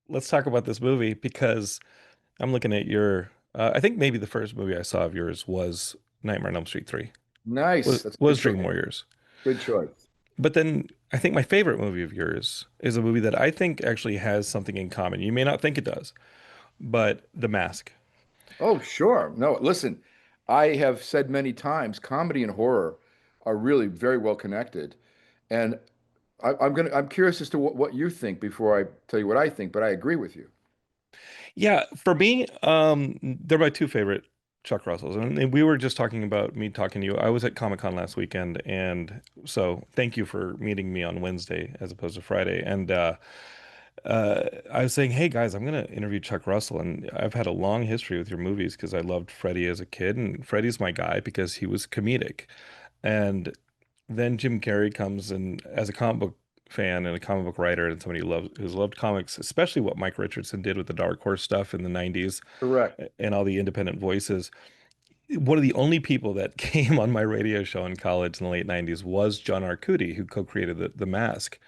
let's talk about this movie because I'm looking at your. I think maybe the first movie I saw of yours was Nightmare on Elm Street 3. Nice. That's a good Was choice. Dream Warriors. Good choice. But then I think my favorite movie of yours is a movie that I think actually has something in common. You may not think it does, but The Mask. Oh, sure. No, listen, I have said many times, comedy and horror are really very well connected. And I'm curious as to what you think before I tell you what I think, but I agree with you. Yeah, for me, they're my two favorite Chuck Russells. And we were just talking about me talking to you. I was at Comic-Con last weekend, and so thank you for meeting me on Wednesday as opposed to Friday. And I was saying, hey guys, I'm gonna interview Chuck Russell, and I've had a long history with your movies because I loved Freddie as a kid, and Freddie's my guy because he was comedic. And then Jim Carrey comes and as a comic book fan and a comic book writer and somebody who's loved comics, especially what Mike Richardson did with the Dark Horse stuff in the 90s Correct. and all the independent voices. One of the only people that came on my radio show in college in the late 90s was John Arcudi, who co-created the Mask.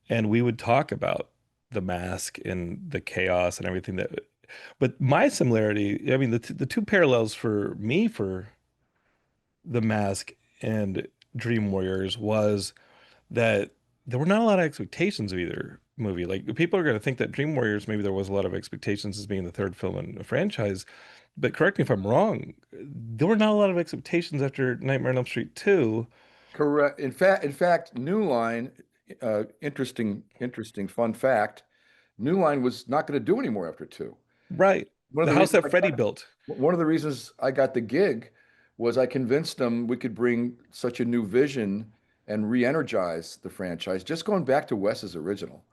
And we would talk about the Mask and the chaos and everything that. But my similarity, I mean, the two parallels for me for the Mask and Dream Warriors was that there were not a lot of expectations of either movie. Like people are going to think that Dream Warriors, maybe there was a lot of expectations as being the third film in a franchise. But correct me if I'm wrong, there were not a lot of expectations after Nightmare on Elm Street 2. Correct. In fact, New Line, interesting fun fact. New Line was not going to do anymore after two. Right. One of The the house reasons that Freddie built. One of the reasons I got the gig was I convinced them we could bring such a new vision and re-energize the franchise, just going back to Wes's original,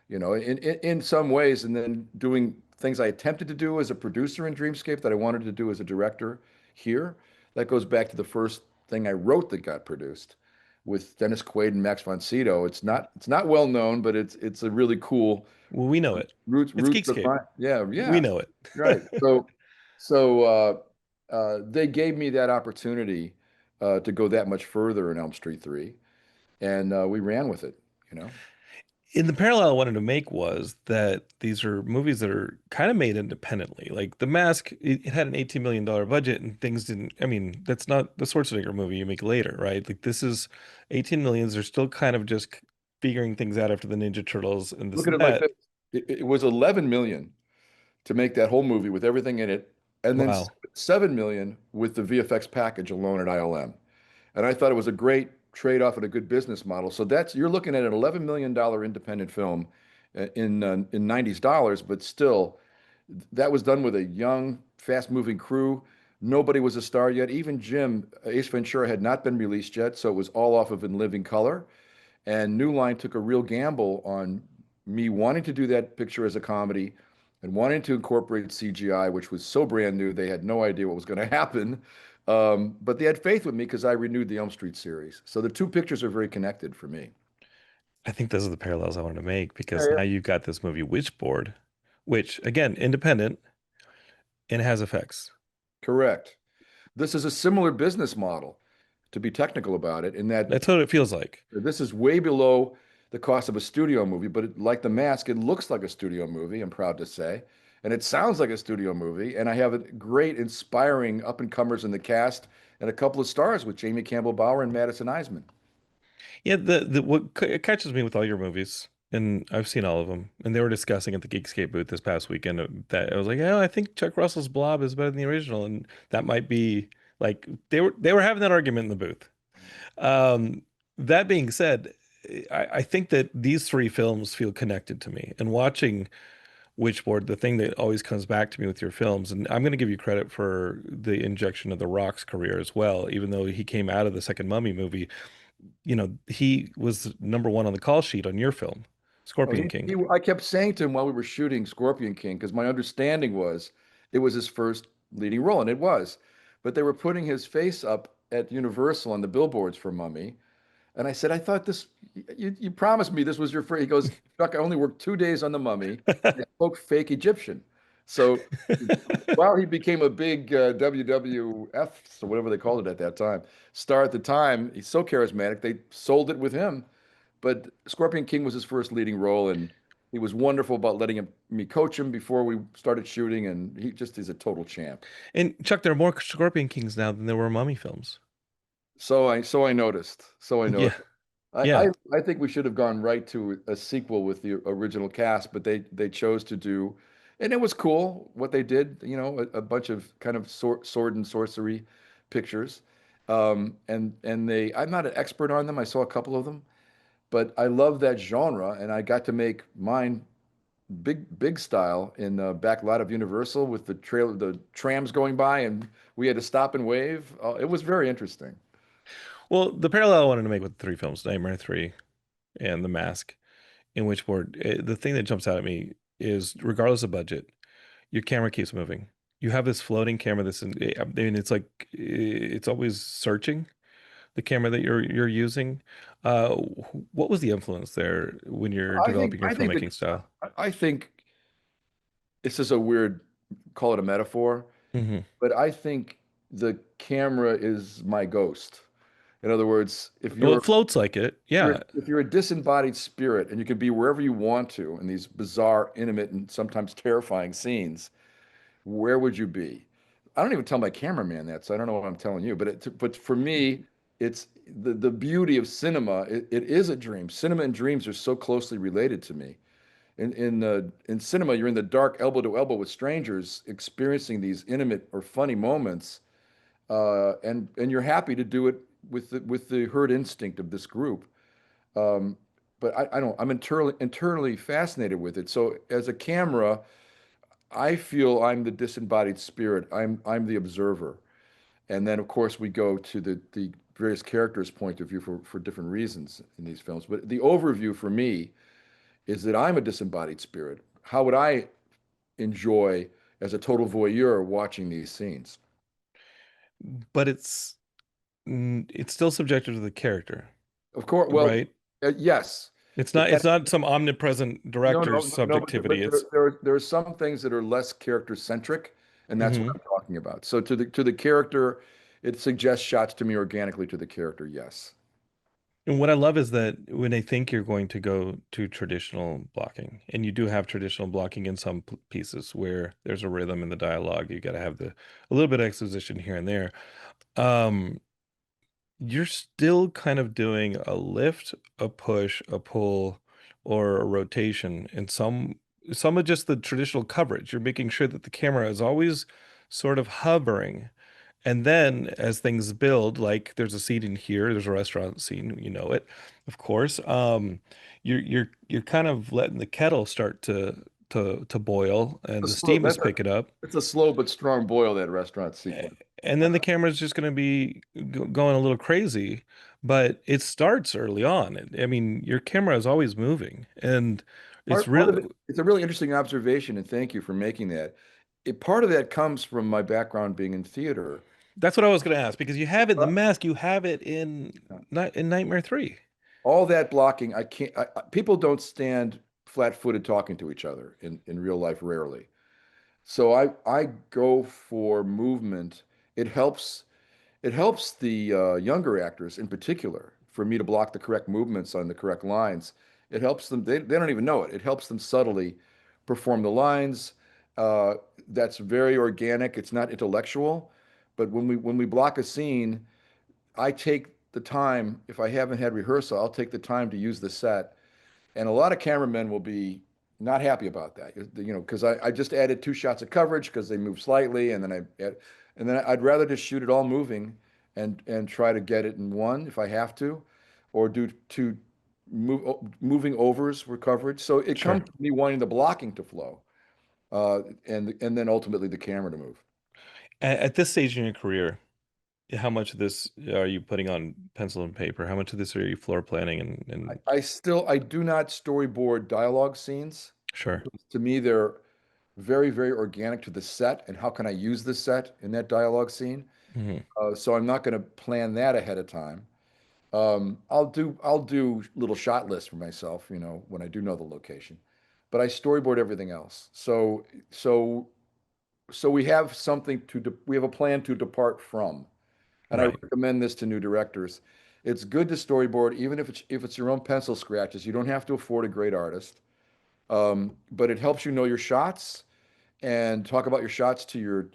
in some ways, and then doing things I attempted to do as a producer in Dreamscape that I wanted to do as a director here. That goes back to the first thing I wrote that got produced with Dennis Quaid and Max von Sydow. It's not well known, but it's a really cool Well, we know it. It's roots of Geekscape. mine. Yeah, We yeah. know it. Right. So they gave me that opportunity to go that much further in Elm Street 3, and we ran with it, you know. In the parallel I wanted to make was that these are movies that are kind of made independently. Like The Mask, it had an $18 million budget and things didn't, I mean, that's not the Schwarzenegger movie you make later, right? Like this is 18 millions. They're still kind of just figuring things out after the Ninja Turtles and this Looking and at my that. face, it was 11 million to make that whole movie with everything in it, and then Wow. 7 million with the VFX package alone at ILM. And I thought it was a great trade-off and a good business model. So that's you're looking at an $11 million independent film in 90s dollars, but still, that was done with a young, fast-moving crew. Nobody was a star yet. Even Jim, Ace Ventura had not been released yet, so it was all off of In Living Color. And New Line took a real gamble on me wanting to do that picture as a comedy and wanting to incorporate CGI, which was so brand new, they had no idea what was going to happen. But they had faith with me because I renewed the Elm Street series. So the two pictures are very connected for me. I think those are the parallels I wanted to make Yeah, because yeah. now you've got this movie Witchboard, which again, independent and has effects. Correct. This is a similar business model, to be technical about it, in that That's what it feels like. this is way below the cost of a studio movie, but like The Mask, it looks like a studio movie, I'm proud to say. And it sounds like a studio movie. And I have a great, inspiring up and comers in the cast and a couple of stars with Jamie Campbell Bower and Madison Eisman. Yeah, the what it catches me with all your movies, and I've seen all of them, and they were discussing at the Geekscape booth this past weekend that I was like, oh, I think Chuck Russell's Blob is better than the original, and that might be like they were having that argument in the booth. Um, that being said, I think that these three films feel connected to me, and watching Witchboard, the thing that always comes back to me with your films, and I'm going to give you credit for the injection of The Rock's career as well, even though he came out of the second Mummy movie, he was number one on the call sheet on your film, Oh, Scorpion King. I kept saying to him while we were shooting Scorpion King, because my understanding was it was his first leading role, and it was. But they were putting his face up at Universal on the billboards for Mummy. And I said, I thought you promised me this was your first. He goes, Chuck, I only worked 2 days on the Mummy. I spoke fake Egyptian. So while he became a big WWF, so whatever they called it at that time, star at the time, he's so charismatic, they sold it with him. But Scorpion King was his first leading role, and He was wonderful about me coach him before we started shooting, and he just is a total champ. And Chuck, there are more Scorpion Kings now than there were Mummy films. So I noticed. So I Yeah, noticed. I, yeah. I I think we should have gone right to a sequel with the original cast, but they chose to do, and it was cool what they did. A bunch of kind of sword and sorcery pictures, and I'm not an expert on them. I saw a couple of them, but I love that genre, and I got to make mine big style in the back lot of Universal with the trams going by, and we had to stop and wave. It was very interesting. Well, the parallel I wanted to make with the three films, Nightmare 3 and The Mask, in Witchboard, the thing that jumps out at me is regardless of budget, your camera keeps moving. You have this floating camera I mean, it's like it's always searching the camera that you're using. What was the influence there when you're I think developing your I think that filmmaking style? I think this is a weird, call it a metaphor, Hmm. but I think the camera is my ghost. In other words, if Well, it you're floats like it. if you're Yeah. if you're a disembodied spirit and you can be wherever you want to in these bizarre, intimate, and sometimes terrifying scenes, where would you be? I don't even tell my cameraman that, so I don't know what I'm telling you. But for me, it's the beauty of cinema. It is a dream. Cinema and dreams are so closely related to me. In cinema, you're in the dark, elbow to elbow with strangers, experiencing these intimate or funny moments, and you're happy to do it with the herd instinct of this group. Um, but I don't. I'm internally fascinated with it. So as a camera, I feel I'm the disembodied spirit. I'm the observer. And then of course we go to the various characters' point of view for different reasons in these films. But the overview for me is that I'm a disembodied spirit. How would I enjoy as a total voyeur watching these scenes? But it's still subjective to the character, Of course, well, right? yes. It's But not that it's not some omnipresent no, director's no, no. subjectivity. But It's there are some things that are less character centric, and that's what hmm I'm talking about. So to the character, it suggests shots to me organically to the character. Yes. And what I love is that when they think you're going to go to traditional blocking, and you do have traditional blocking in some pieces where there's a rhythm in the dialogue, you got to have a little bit of exposition here and there. Um, you're still kind of doing a lift, a push, a pull, or a rotation, and some of just the traditional coverage. You're making sure that the camera is always sort of hovering. And then as things build, like there's a scene in here, there's a restaurant scene, you know it, of course. You're kind of letting the kettle start to boil and A the slow, steam is that's a, picking up. it's a slow but strong boil, that restaurant A- sequence. And then the camera's just going to be going a little crazy, but it starts early on. I mean, your camera is always moving, and it's Part really of it, it's a really interesting observation, and thank you for making that. Part of that comes from my background being in theater. that's what I was going to ask because you have it in The Uh, Mask, you have it in Nightmare 3. all that blocking, I can't. People don't stand flat-footed talking to each other in real life, rarely. So I go for movement. It helps. It helps the younger actors in particular for me to block the correct movements on the correct lines. It helps them, they don't even know it. It helps them subtly perform the lines. Uh, that's very organic. It's not intellectual. But when we block a scene, I take the time, if I haven't had rehearsal, I'll take the time to use the set. And a lot of cameramen will be not happy about that, because I just added 2 shots of coverage because they move slightly, and then I'd rather just shoot it all moving and try to get it in one if I have to, or do two moving overs for coverage. So it comes Sure. to me wanting the blocking to flow, and then ultimately the camera to move. At this stage in your career, how much of this are you putting on pencil and paper? How much of this are you floor planning and I do not storyboard dialogue scenes sure. because to me they're very organic to the set and how can I use the set in that dialogue scene. Hmm. So I'm not going to plan that ahead of time. I'll do little shot lists for myself, when I do know the location, but I storyboard everything else. So we have a plan to depart from, and I Right. recommend this to new directors. It's good to storyboard, even if it's your own pencil scratches. You don't have to afford a great artist. But it helps you know your shots and talk about your shots to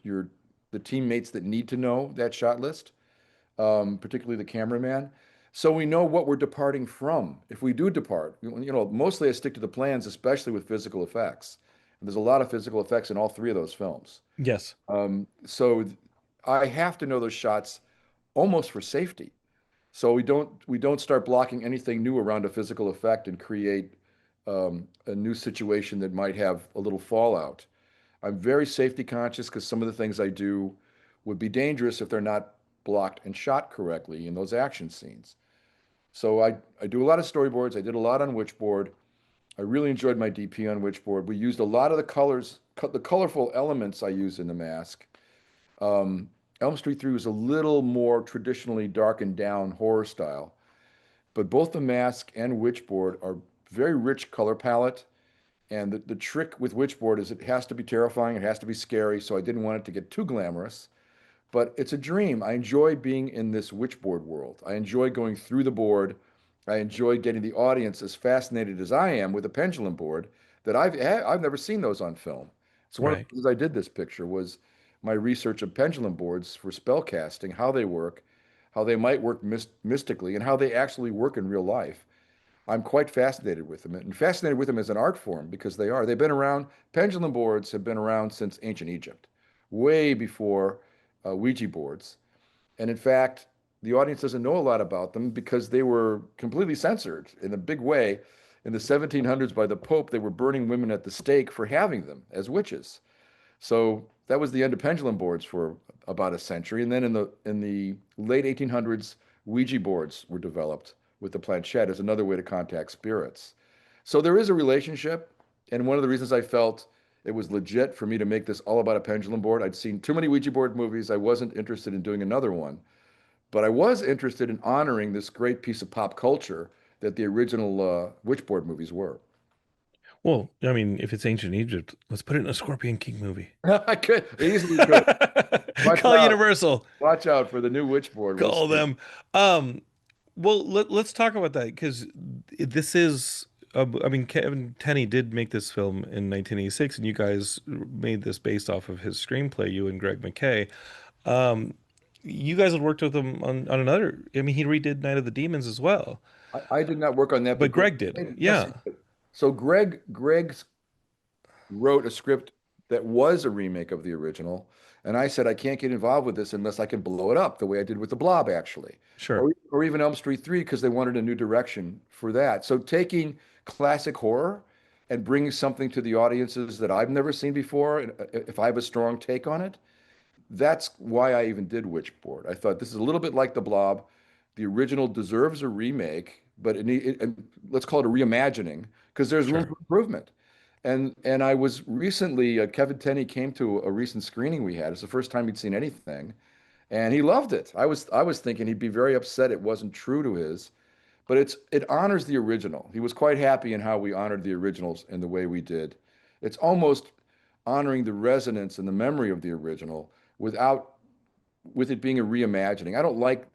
the teammates that need to know that shot list, particularly the cameraman. So we know what we're departing from. If we do depart, mostly I stick to the plans, especially with physical effects. And there's a lot of physical effects in all three of those films. Yes. So I have to know those shots almost for safety. So we don't start blocking anything new around a physical effect and create a new situation that might have a little fallout. I'm very safety conscious because some of the things I do would be dangerous if they're not blocked and shot correctly in those action scenes. So I do a lot of storyboards. I did a lot on Witchboard. I really enjoyed my DP on Witchboard. We used a lot of the colors, the colorful elements I use in the mask. Um, Elm Street 3 was a little more traditionally darkened down horror style, but both the mask and Witchboard are very rich color palette. And the trick with Witchboard is it has to be terrifying, it has to be scary, so I didn't want it to get too glamorous. But it's a dream. I enjoy being in this Witchboard world. I enjoy going through the board. I enjoy getting the audience as fascinated as I am with a pendulum board that I've never seen those on film. So one of Right. the reasons I did this picture was my research of pendulum boards for spell casting, how they work, how they might work mystically, and how they actually work in real life. I'm quite fascinated with them and fascinated with them as an art form because they are. They've been around, pendulum boards have been around since ancient Egypt, way before Ouija boards. And in fact, the audience doesn't know a lot about them because they were completely censored in a big way. In the 1700s, by the Pope, they were burning women at the stake for having them as witches. So that was the end of pendulum boards for about a century. And then in the late 1800s, Ouija boards were developed with the planchette as another way to contact spirits. So there is a relationship. And one of the reasons I felt it was legit for me to make this all about a pendulum board, I'd seen too many Ouija board movies. I wasn't interested in doing another one, but I was interested in honoring this great piece of pop culture that the original Witchboard movies were. Well, I mean, if it's ancient Egypt, let's put it in a Scorpion King movie. I could easily could. Watch Call out. Universal. Watch out for the new Witchboard. We'll Call see. them. Well, let's talk about that because this is. I mean, Kevin Tenney did make this film in 1986, and you guys made this based off of his screenplay. You and Greg McKay. Um, you guys had worked with him on another. I mean, he redid Night of the Demons as well, I did not work on that, but but Greg Greg did. did. Yes, he Yeah, did. So Greg wrote a script that was a remake of the original, and I said I can't get involved with this unless I can blow it up the way I did with the Blob, actually, sure, or even Elm Street 3 because they wanted a new direction for that. So taking classic horror and bringing something to the audiences that I've never seen before, and if I have a strong take on it, that's why I even did Witchboard. I thought this is a little bit like the Blob. The original deserves a remake, but let's call it a reimagining because there's room sure. for improvement. And I was recently, Kevin Tenney came to a recent screening we had. It's the first time he'd seen anything, and he loved it. I was thinking he'd be very upset it wasn't true to his, but it honors the original. He was quite happy in how we honored the originals in the way we did. It's almost honoring the resonance and the memory of the original without with it being a reimagining. I don't like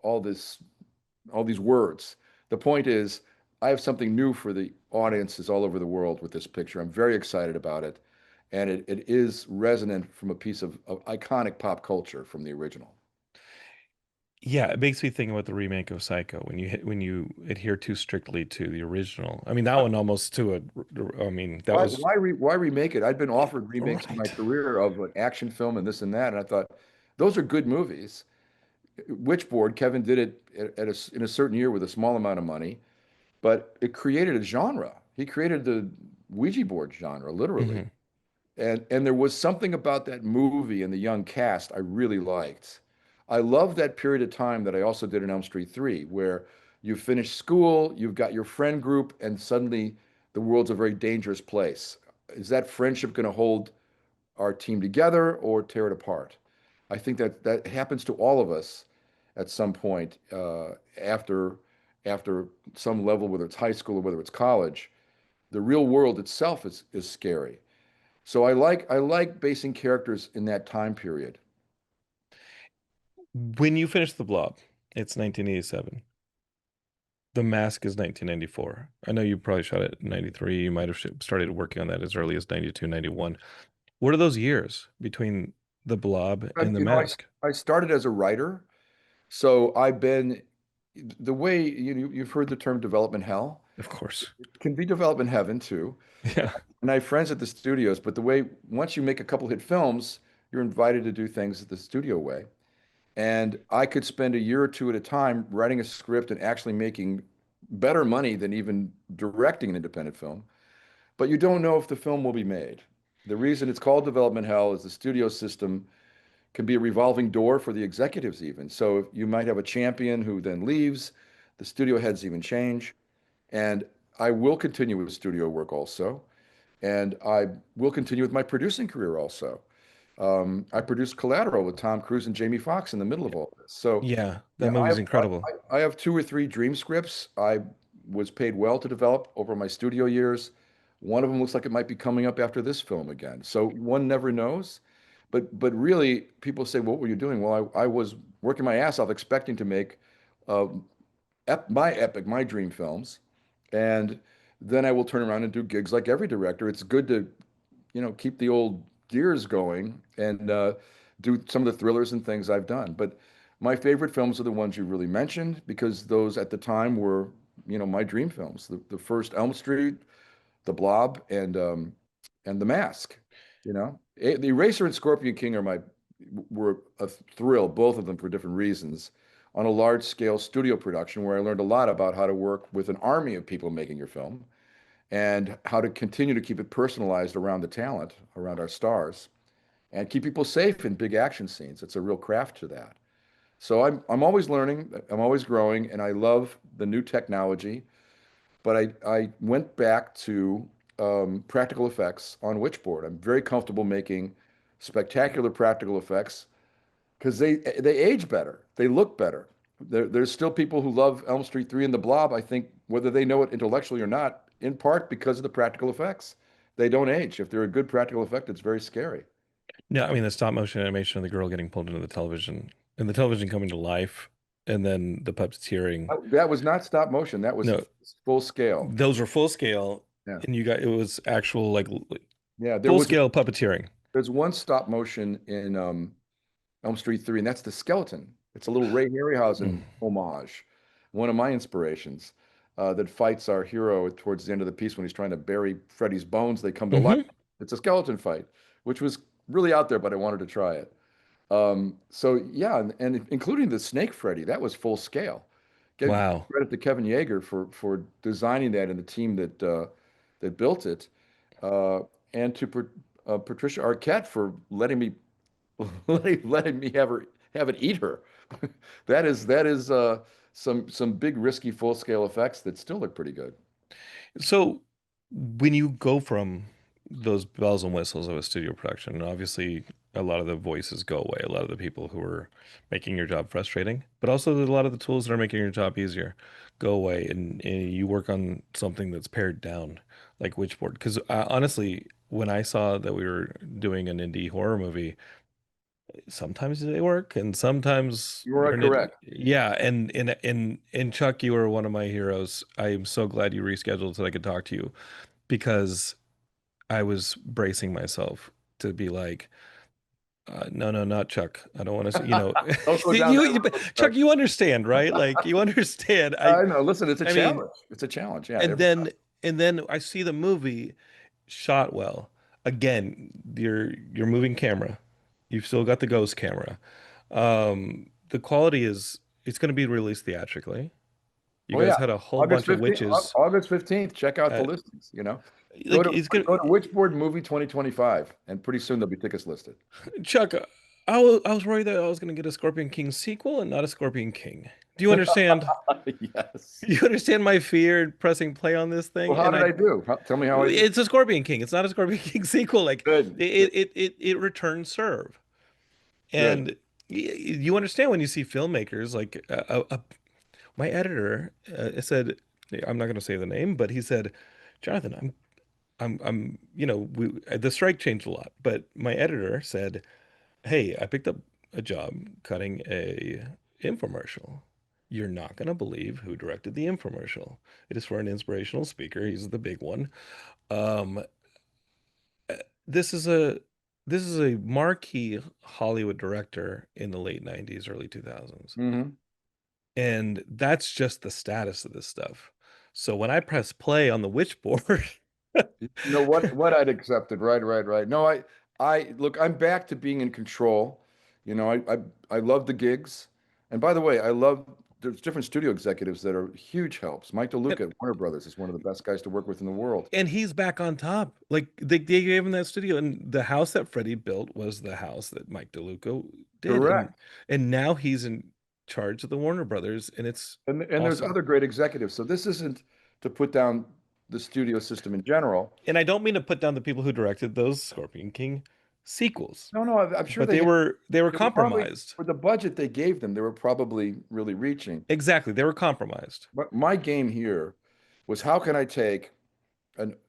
all this all these words. The point is, I have something new for the audiences all over the world with this picture. I'm very excited about it. And it is resonant from a piece of iconic pop culture from the original. Yeah, it makes me think about the remake of Psycho when you adhere too strictly to the original. I mean, that one almost to a. I mean, that was Why remake it? I'd been offered remakes in my right. career of an action film and this and that, and I thought those are good movies. Witchboard, Kevin did it in a certain year with a small amount of money, but it created a genre. He created the Ouija board genre, literally. Hmm. And there was something about that movie and the young cast I really liked. I love that period of time that I also did in Elm Street 3, where you finish school, you've got your friend group, and suddenly the world's a very dangerous place. Is that friendship going to hold our team together or tear it apart? I think that that happens to all of us at some point after some level, whether it's high school or whether it's college. The real world itself is scary. So I like basing characters in that time period. When you finish The Blob, it's 1987. The Mask is 1994. I know you probably shot it in 93. You might have started working on that as early as 92, 91. What are those years between The Blob and The You know, Mask? I started as a writer, so I've been the way you've heard the term development hell. Of course. It can be development heaven too. Yeah. And I have friends at the studios, but the way once you make a couple hit films, you're invited to do things the studio way. And I could spend a year or two at a time writing a script and actually making better money than even directing an independent film. But you don't know if the film will be made. The reason it's called development hell is the studio system can be a revolving door for the executives even. So you might have a champion who then leaves, the studio heads even change. And I will continue with studio work also. And I will continue with my producing career also. I produced Collateral with Tom Cruise and Jamie Foxx in the middle of all this. So, Yeah, that yeah, movie's incredible. I have two or three dream scripts I was paid well to develop over my studio years. One of them looks like it might be coming up after this film again. So one never knows. But really, people say, "What were you doing?" Well, I was working my ass off, expecting to make uh, my epic, my dream films, and then I will turn around and do gigs like every director. It's good to keep the old gears going and do some of the thrillers and things I've done. But my favorite films are the ones you really mentioned because those at the time were, my dream films. The first Elm Street, The Blob, and The Mask. The Eraser and Scorpion King were a thrill, both of them for different reasons. On a large scale studio production where I learned a lot about how to work with an army of people making your film and how to continue to keep it personalized around the talent, around our stars, and keep people safe in big action scenes. It's a real craft to that. So I'm always learning, I'm always growing, and I love the new technology. But I went back to practical effects on Witchboard. I'm very comfortable making spectacular practical effects because they age better, they look better. There's still people who love Elm Street 3 and The Blob, I think, whether they know it intellectually or not, in part because of the practical effects. They don't age. If they're a good practical effect, it's very scary. No, I mean the stop motion animation of the girl getting pulled into the television and the television coming to life and then the puppeteering. That was not stop motion. That was No, full scale. those were full scale Yeah. and you got it was actual like Yeah. full scale puppeteering. There's one stop motion in Elm Street 3, and that's the skeleton. It's a little Ray Mm. Harryhausen homage, one of my inspirations, that fights our hero towards the end of the piece when he's trying to bury Freddy's bones. They come to life. Hmm. It's a skeleton fight, which was really out there, but I wanted to try it. So yeah, and including the Snake Freddy, that was full scale. Give Wow. credit to Kevin Yeager for designing that and the team that built it, uh, and to Patricia Arquette for letting me have it eat her. That is some big risky full scale effects that still look pretty good. So when you go from those bells and whistles of a studio production, and obviously a lot of the voices go away, a lot of the people who are making your job frustrating, but also a lot of the tools that are making your job easier go away, and you work on something that's pared down, like Witchboard. Because honestly, when I saw that we were doing an indie horror movie, sometimes they work, and sometimes You are you're an correct. yeah. And Chuck, you are one of my heroes. I am so glad you rescheduled so I could talk to you because I was bracing myself to be like, no, no, not Chuck. I don't want to say, Don't go down that you, road, Chuck, Chuck. you understand, right? Like you understand. I know. Listen, it's a I mean, challenge. It's a challenge. Yeah. and then, and then I see the movie shot well. Again, your moving camera. You've still got the ghost camera. The quality is it's going to be released theatrically. You Oh guys yeah. had a whole August bunch of 15th. witches. August 15th. Check out the Uh, listings. Go like to it's gonna go to Witchboard Movie 2025, and pretty soon there'll be tickets listed. Chuck, I was worried that I was going to get a Scorpion King sequel and not a Scorpion King. Do you understand? Yes. You understand my fear in pressing play on this Well, thing? how And did I do? Tell me how I did. it's a Scorpion King. It's not a Scorpion King sequel. Like Good. Good. it returns serve. Good. And you understand when you see filmmakers like my editor said, I'm not going to say the name, but he said, Jonathan, the strike changed a lot, but my editor said, hey, I picked up a job cutting a infomercial. You're not going to believe who directed the infomercial. It is for an inspirational speaker. He's the big one. Um, this is a this is a marquee Hollywood director in the late 90s, early 2000s. Hmm. And that's just the status of this stuff. So when I press play on the Witchboard, You know what I'd accepted. Right, right, right. No, I look, I'm back to being in control. You know, I love the gigs. And by the way, I love there's different studio executives that are huge helps. Mike DeLuca at Warner Brothers is one of the best guys to work with in the world. and he's back on top. Like they gave him that studio, and the house that Freddie built was the house that Mike DeLuca did, Correct. and now he's in charge of the Warner Brothers, and it's And there's awesome. other great executives. So this isn't to put down the studio system in general. And I don't mean to put down the people who directed those Scorpion King sequels, No, no, I'm sure but they were they were probably compromised. for the budget they gave them, they were probably really reaching. Exactly, they were compromised. But my game here was how can I take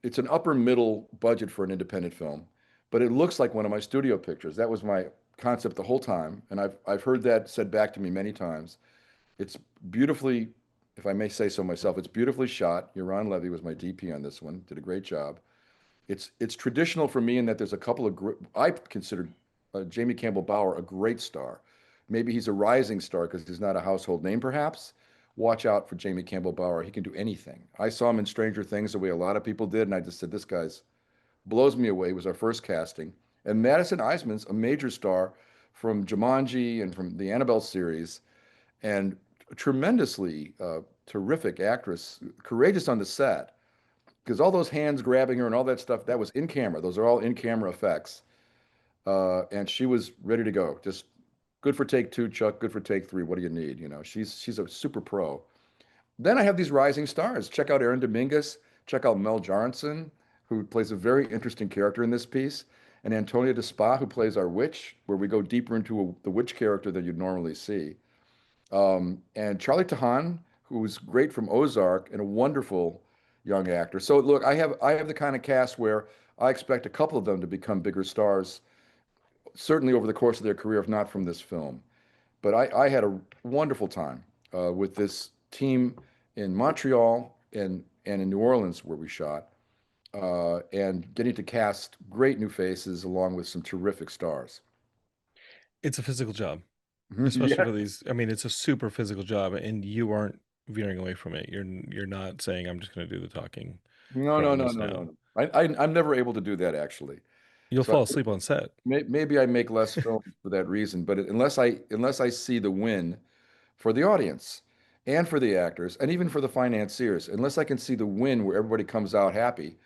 it's an upper middle budget for an independent film, but it looks like one of my studio pictures. That was my concept the whole time, and I've heard that said back to me many times. It's beautifully, if I may say so myself, it's beautifully shot. Yaron Levy was my DP on this one, did a great job. It's traditional for me in that there's a couple of I considered Jamie Campbell Bower a great star. Maybe he's a rising star because he's not a household name, perhaps. Watch out for Jamie Campbell Bower. He can do anything. I saw him in Stranger Things the way a lot of people did, and I just said, this guy's blows me away. It was our first casting. And Madison Iseman's a major star from Jumanji and from the Annabelle series, and a tremendously terrific actress, courageous on the set because all those hands grabbing her and all that stuff, that was in camera. Those are all in camera effects. And she was ready to go. Just good for take two, Chuck. Good for take three. What do you need? You know, she's a super pro. Then I have these rising stars. Check out Aaron Dominguez. Check out Mel Johnson, who plays a very interesting character in this piece, and Antonia de Spa, who plays our witch, where we go deeper into the witch character than you'd normally see. And Charlie Tahan, who's great from Ozark and a wonderful young actor. So look, I have the kind of cast where I expect a couple of them to become bigger stars, certainly over the course of their career, if not from this film. But I had a wonderful time with this team in Montreal and in New Orleans where we shot, and getting to cast great new faces along with some terrific stars. It's a physical job, especially Yeah. for these. I mean, it's a super physical job, and you aren't veering away from it. You're not saying I'm just going to do the talking No, for no, all no, this no, no, now. no. I'm never able to do that actually. You'll So fall asleep on set. maybe I make less films for that reason, but unless I see the win for the audience and for the actors and even for the financiers, unless I can see the win where everybody comes out happy,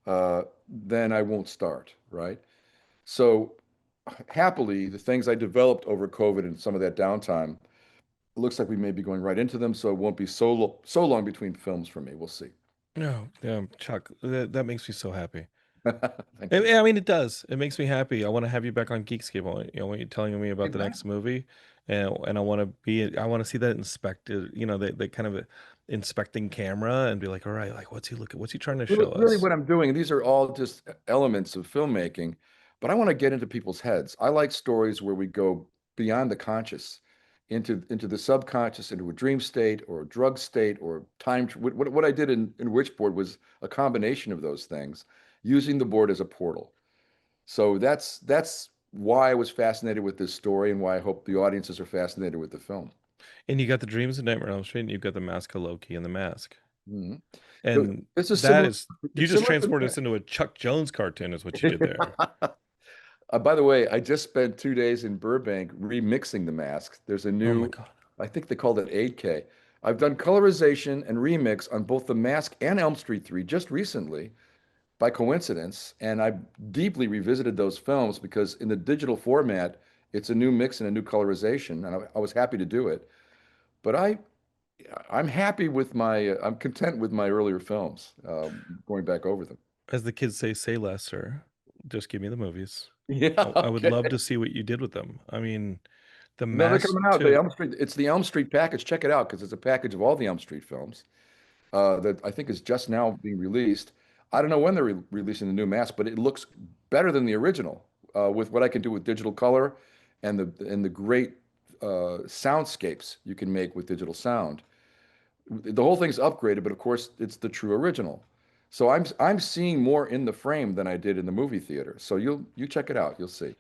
then I won't start, right? So happily, the things I developed over COVID and some of that downtime, it looks like we may be going right into them, so it won't be so long between films for me. We'll see. No, Chuck, that makes me so happy. Thank you. I mean, it does. It makes me happy. I want to have you back on Geekscape. I want you telling me about the next Exactly. movie, and I want to see that inspected. The kind of inspecting camera and be like, all right, like what's he trying to Really, show really us? what I'm doing, these are all just elements of filmmaking, but I want to get into people's heads. I like stories where we go beyond the conscious into the subconscious, into a dream state or a drug state or time. What I did in Witchboard was a combination of those things, using the board as a portal. So that's why I was fascinated with this story and why I hope the audiences are fascinated with the film. And you got the Dreams of Nightmare on Elm Street, and you've got the Mask of Loki and the Mask, Mhm. and This is that similar. is you It's just similar transported to us into a Chuck Jones cartoon, is what you did there. me. By the way, I just spent 2 days in Burbank remixing the masks. There's a Oh my new, God. I think they called it 8K. I've done colorization and remix on both The Mask and Elm Street 3 just recently by coincidence. And I deeply revisited those films because in the digital format, it's a new mix and a new colorization. And I was happy to do it. But I'm happy with I'm content with my earlier films, going back over them. As the kids say less, sir. Just give me the movies. Yeah, I would okay. love to see what you did with them. I mean, the No, they're Mask coming out. too. It's the Elm Street package. Check it out because it's a package of all the Elm Street films that I think is just now being released. I don't know when they're releasing the new mask, but it looks better than the original with what I can do with digital color and the great soundscapes you can make with digital sound. The whole thing's upgraded, but of course it's the true original. So I'm seeing more in the frame than I did in the movie theater. So you check it out, you'll see.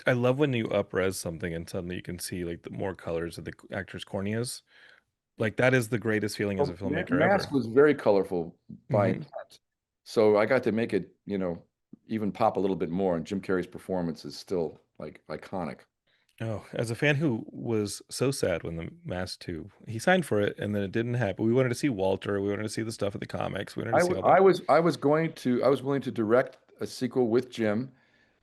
I love when you upres something and suddenly you can see like the more colors of the actor's corneas. Like that is the greatest feeling as a Well, filmmaker Mask ever. was very colorful by Hmm. intent. So I got to make it, even pop a little bit more. And Jim Carrey's performance is still like iconic. Oh, as a fan who was so sad when the Mask 2, he signed for it and then it didn't happen. We wanted to see Walter, we wanted to see the stuff at the comics, we wanted to see all the I was willing to direct a sequel with Jim,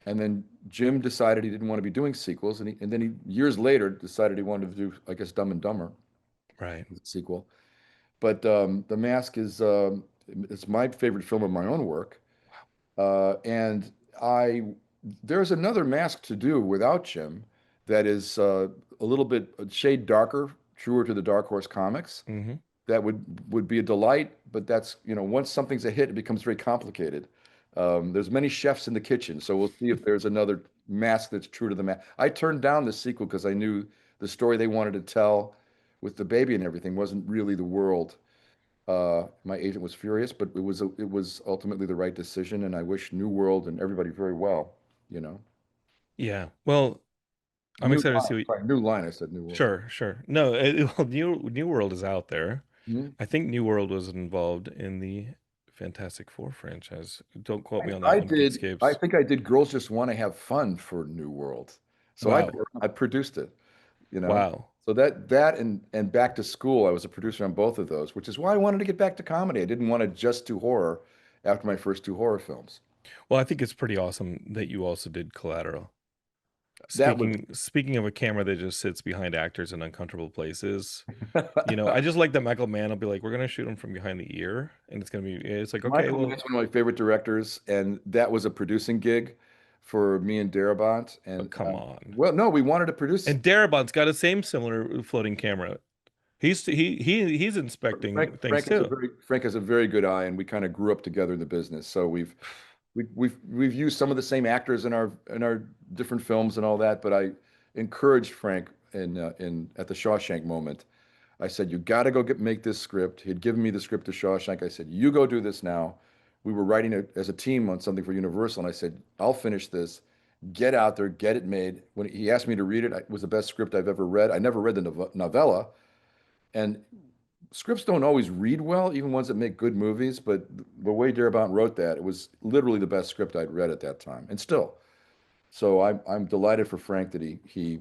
and then Jim decided he didn't want to be doing sequels, and then he years later decided he wanted to do, I guess, Dumb and Dumber right. as a sequel. But The Mask is it's my favorite film of my own work. And I there's another Mask to do without Jim that is a little bit a shade darker, truer to the Dark Horse comics. Hmm. That would be a delight, but that's, once something's a hit, it becomes very complicated. There's many chefs in the kitchen, so we'll see if there's another Mask that's true to the Mask. I turned down the sequel because I knew the story they wanted to tell with the baby and everything wasn't really the world. My agent was furious, but it was ultimately the right decision, and I wish New World and everybody very well, you know. Yeah. Well, I'm New excited to Line, see what, sorry, New Line, I said New World. sure, sure. No, well, New World is out there. Mhm. I think New World was involved in the Fantastic Four franchise. Don't quote me on that I one, did, I Geekscapes. think I did Girls Just Want to Have Fun for New World. So Wow. I produced it, you know. Wow. So that and Back to School, I was a producer on both of those, which is why I wanted to get back to comedy. I didn't want to just do horror after my first two horror films. Well, I think it's pretty awesome that you also did Collateral. That was Speaking of a camera that just sits behind actors in uncomfortable places, I just like that Michael Mann will be like, we're gonna shoot him from behind the ear, and it's like, okay, Michael well, Mann's one of my favorite directors, and that was a producing gig for me and Darabont. oh, And come on. well, no, we wanted to produce. And Darabont's got a same similar floating camera. He's Frank inspecting things Frank has a too. very good eye, and we kind of grew up together in the business. So we've used some of the same actors in our different films and all that. But I encouraged Frank in at the Shawshank moment. I said, you got to go make this script. He'd given me the script to Shawshank. I said, you go do this now. We were writing it as a team on something for Universal, and I said, I'll finish this. Get out there, get it made. When he asked me to read it, it was the best script I've ever read. I never read the novella, and scripts don't always read well, even ones that make good movies. But the way Darabont wrote that, it was literally the best script I'd read at that time, and still. So I'm delighted for Frank that he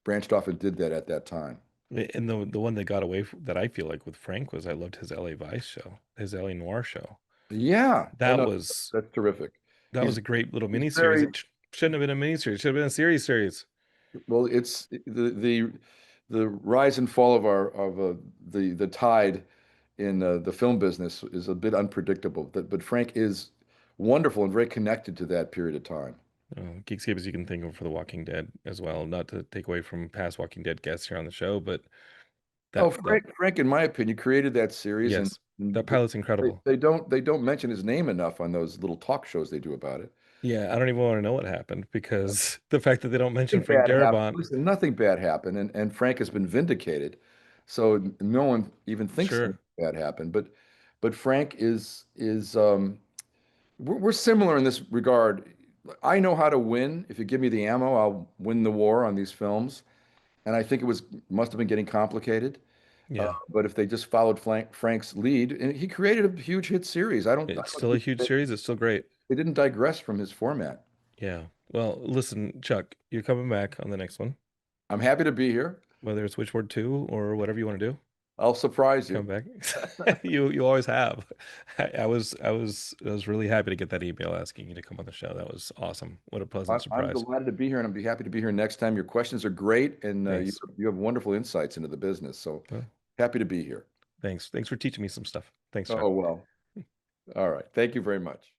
branched off and did that at that time. And the one that got away that I feel like with Frank was I loved his LA Vice show, his LA Noir show. Yeah. Oh That no, was that's terrific. that was He's a great little he's miniseries. very It shouldn't have been a miniseries. It should have been a series. well. It's the rise and fall of our of the tide in the film business is a bit unpredictable. But Frank is wonderful and very connected to that period of time. Geekscape as you can think of for The Walking Dead as well. Not to take away from past Walking Dead guests here on the show, but Oh, that Frank, in my opinion, created that series, and, yes, that and pilot's incredible. they don't mention his name enough on those little talk shows they do about it. Yeah, I don't even want to know what happened because the fact that they don't mention Nothing Frank bad happened. Darabont, Listen, nothing bad happened, and Frank has been vindicated, so no one even thinks anything sure. bad happened. But Frank is we're similar in this regard. I know how to win. If you give me the ammo, I'll win the war on these films. And I think it was must have been getting complicated. Yeah. But if they just followed Frank's lead, and he created a huge hit series. I It's don't still a think huge series. It's still great. they didn't digress from his format. Yeah. Well, listen, Chuck, you're coming back on the next one, I'm happy to be here. whether it's Witchboard 2 or whatever you want to do. I'll surprise Come you. back. You always have. I was really happy to get that email asking you to come on the show. That was awesome. What a pleasant I'm surprise. delighted to be here, and I'll be happy to be here next time. Your questions are great, and Thanks. you have wonderful insights into the business. So Well, happy to be here. thanks. Thanks for teaching me some stuff. Thanks, Chuck. Oh, well. All right. Thank you very much.